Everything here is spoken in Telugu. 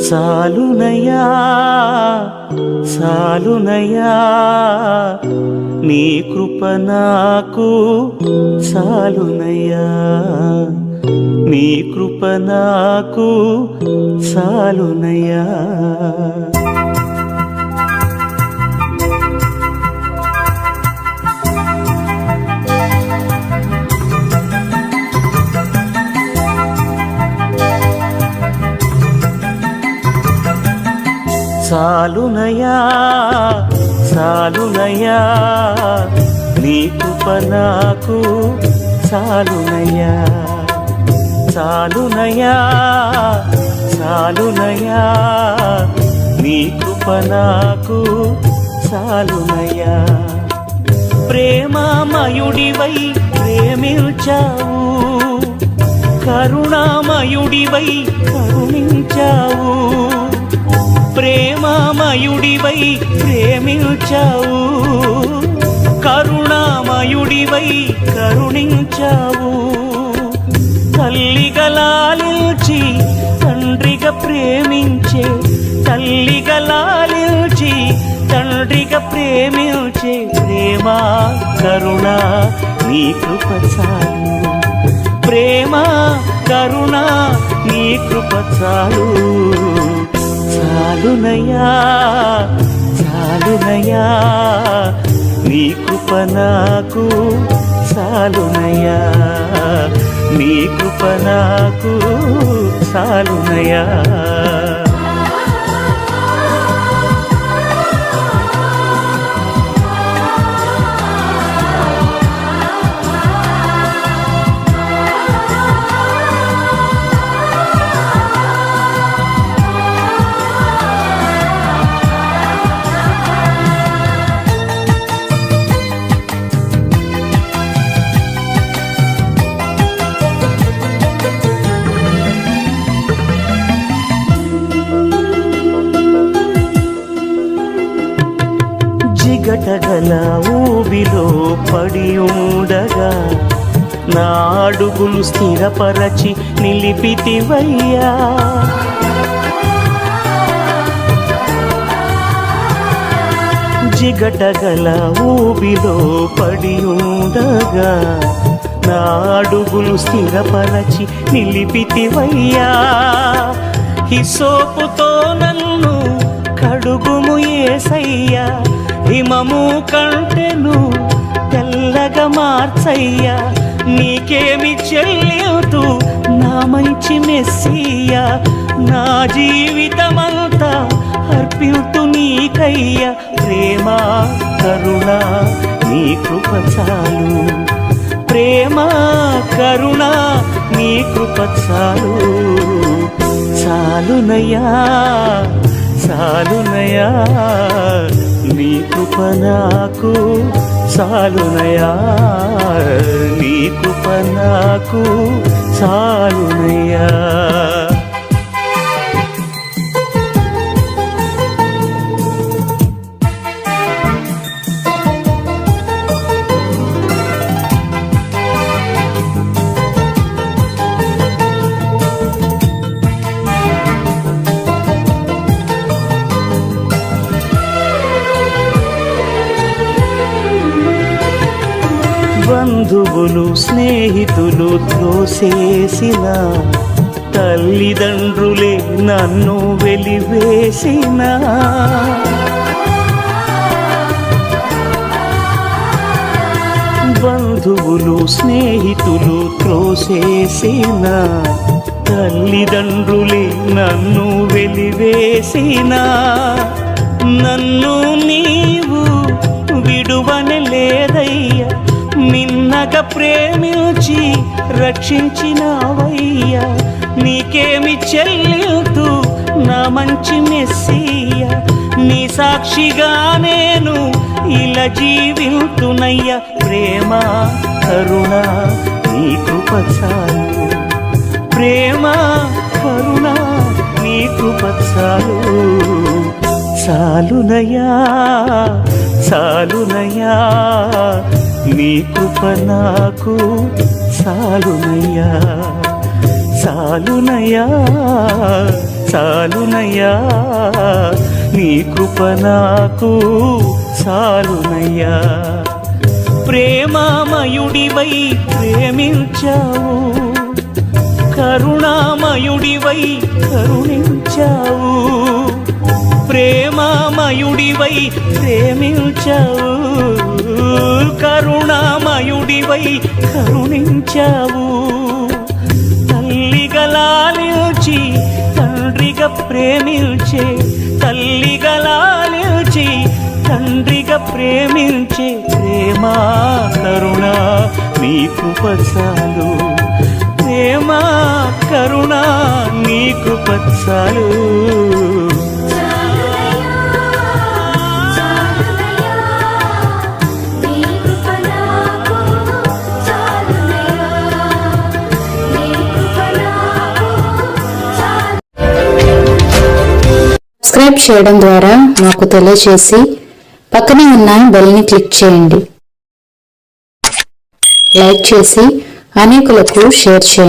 సాలునయ్యా సాలునయ్యా నీ కృప నాకు సాలునయ్యా నీ కృప నాకు సాలునయ్యా సాలునయ్యా సాలునయ్యా నీ కృప నాకు సాలునయ్యా సాలునయ్యా సాలునయ్యా నీ కృప నాకు సాలునయ్యా ప్రేమమయుడివై ప్రేమించావు కరుణామయుడివై కరుణించావు ప్రేమమయుడివై ప్రేమించావు కరుణామయుడివై కరుణించావు తల్లిగా లాలించి తండ్రిగా ప్రేమించే తల్లిగా లాలించి తండ్రిగా ప్రేమించే ప్రేమ కరుణ నీ కృప చాలు ప్రేమ కరుణ నీ కృప చాలు సాలునయ్యా సాలునయ్యా నీ కృప నాకు సాలునయ్యా నీ కృప నాకు సాలునయ్యా జిగటగల ఊబిలో పడి ఉండగా నా అడుగులు స్థిరపరచి నిలిపితివయ్యా జిగటగల ఊబిలో పడి ఉండగా నా అడుగులు స్థిరపరచి నిలిపితివయ్యా హిసోపుతో నన్ను కడుగుము యేసయ్యా హిమము కంటెను తెల్లగా మార్చయ్యా నీకేమి చెల్లితూ నా మంచి మెస్సియా నా జీవితమంతా అర్పితు నీకయ్యా ప్రేమ కరుణ నీ కృప చాలు ప్రేమ కరుణ నీ కృప చాలు సాలునయ్యా సాలునయ్యా నీ కృప నాకు సాలునయ్యా నీ కృప నాకు సాలునయ్యా బంధువులు స్నేహితులు త్రోసేసిన తల్లిదండ్రులే నన్ను వెలివేసిన బంధువులు స్నేహితులు త్రోసేసిన తల్లిదండ్రులే నన్ను వెలివేసిన నన్ను నీవు విడువనలేదయ్యా మిన్నగా ప్రేమించి రక్షించినావయ్యా నీకేమి చెల్లితూ నా మంచి మెస్సియా నీ సాక్షిగా నేను ఇలా జీవితునయ్యా ప్రేమ కరుణ నీ కృప చాలు ప్రేమ కరుణ నీ కృప చాలు సాలునయ్యా సాలునయ్యా నీ కృప నాకు సాలునయ్యా సాలునయ్యా చాలునయ్యా, నీ కృప నాకు చాలునయ్యా. ప్రేమామయుడివై ప్రేమించావు, కరుణామయుడివై కరుణించావు. ప్రేమామయుడివై ప్రేమించావు, కరుణామయుడివై కరుణించావు. తల్లిగా లాలించి తండ్రిగా ప్రేమించే, తల్లిగా లాలించి తండ్రిగా ప్రేమించే ప్రేమా కరుణ నీ కృప చాలు. ప్రేమా కరుణ నీ కృప చాలు. సబ్స్క్రైబ్ చేయడం ద్వారా మాకు తెలియజేసి పక్కనే ఉన్న బెల్ని క్లిక్ చేయండి. లైక్ చేసి అనేకులకు షేర్ చేయండి.